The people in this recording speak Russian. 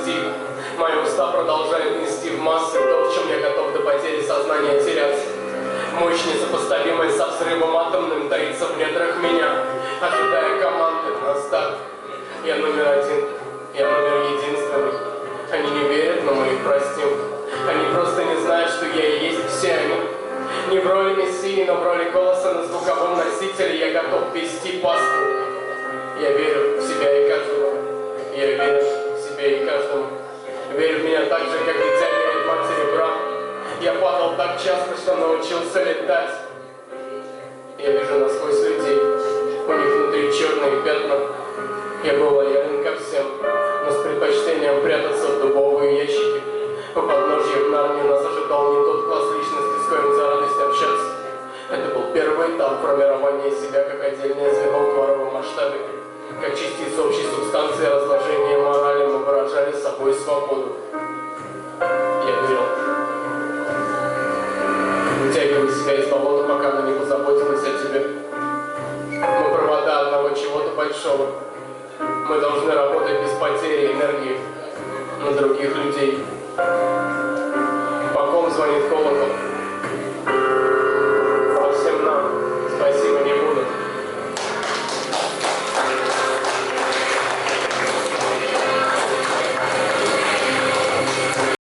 стих. Мои уста продолжают нести в массы то, в чем я готов до потери сознания теряться. Мощь, несопоставимая со взрывом атомным, таится в недрах меня, ожидая команды на старт. Я номер один, я номер единственный. Они не верят, но мы их простим. Они просто не знают, что я и есть все они. Не в роли мессии, но в роли голоса на звуковом носителе я готов вести пасту. Я верю в себя и каждого. Я верю в себя и каждому. Верю в меня так же, как дитя верит матери брат. Я падал так часто, что научился летать. Я вижу насквозь людей. У них внутри черные пятна. Я был лоялен ко всем, но с предпочтением прятаться в дубовые ящики. У подножья в Нарнии нас ожидал не тот класс личности, с коим за радость общаться. Это был первый этап формирования себя как отдельное звено в дворовом масштабе. Как частица общей субстанции разложения морали мы выражали собой свободу. Я верил. Вытягивай себя из болота, пока она не позаботилась о тебе. Мы провода одного чего-то большого. Мы должны работать без потери энергии на других людей. По ком звонит колокол?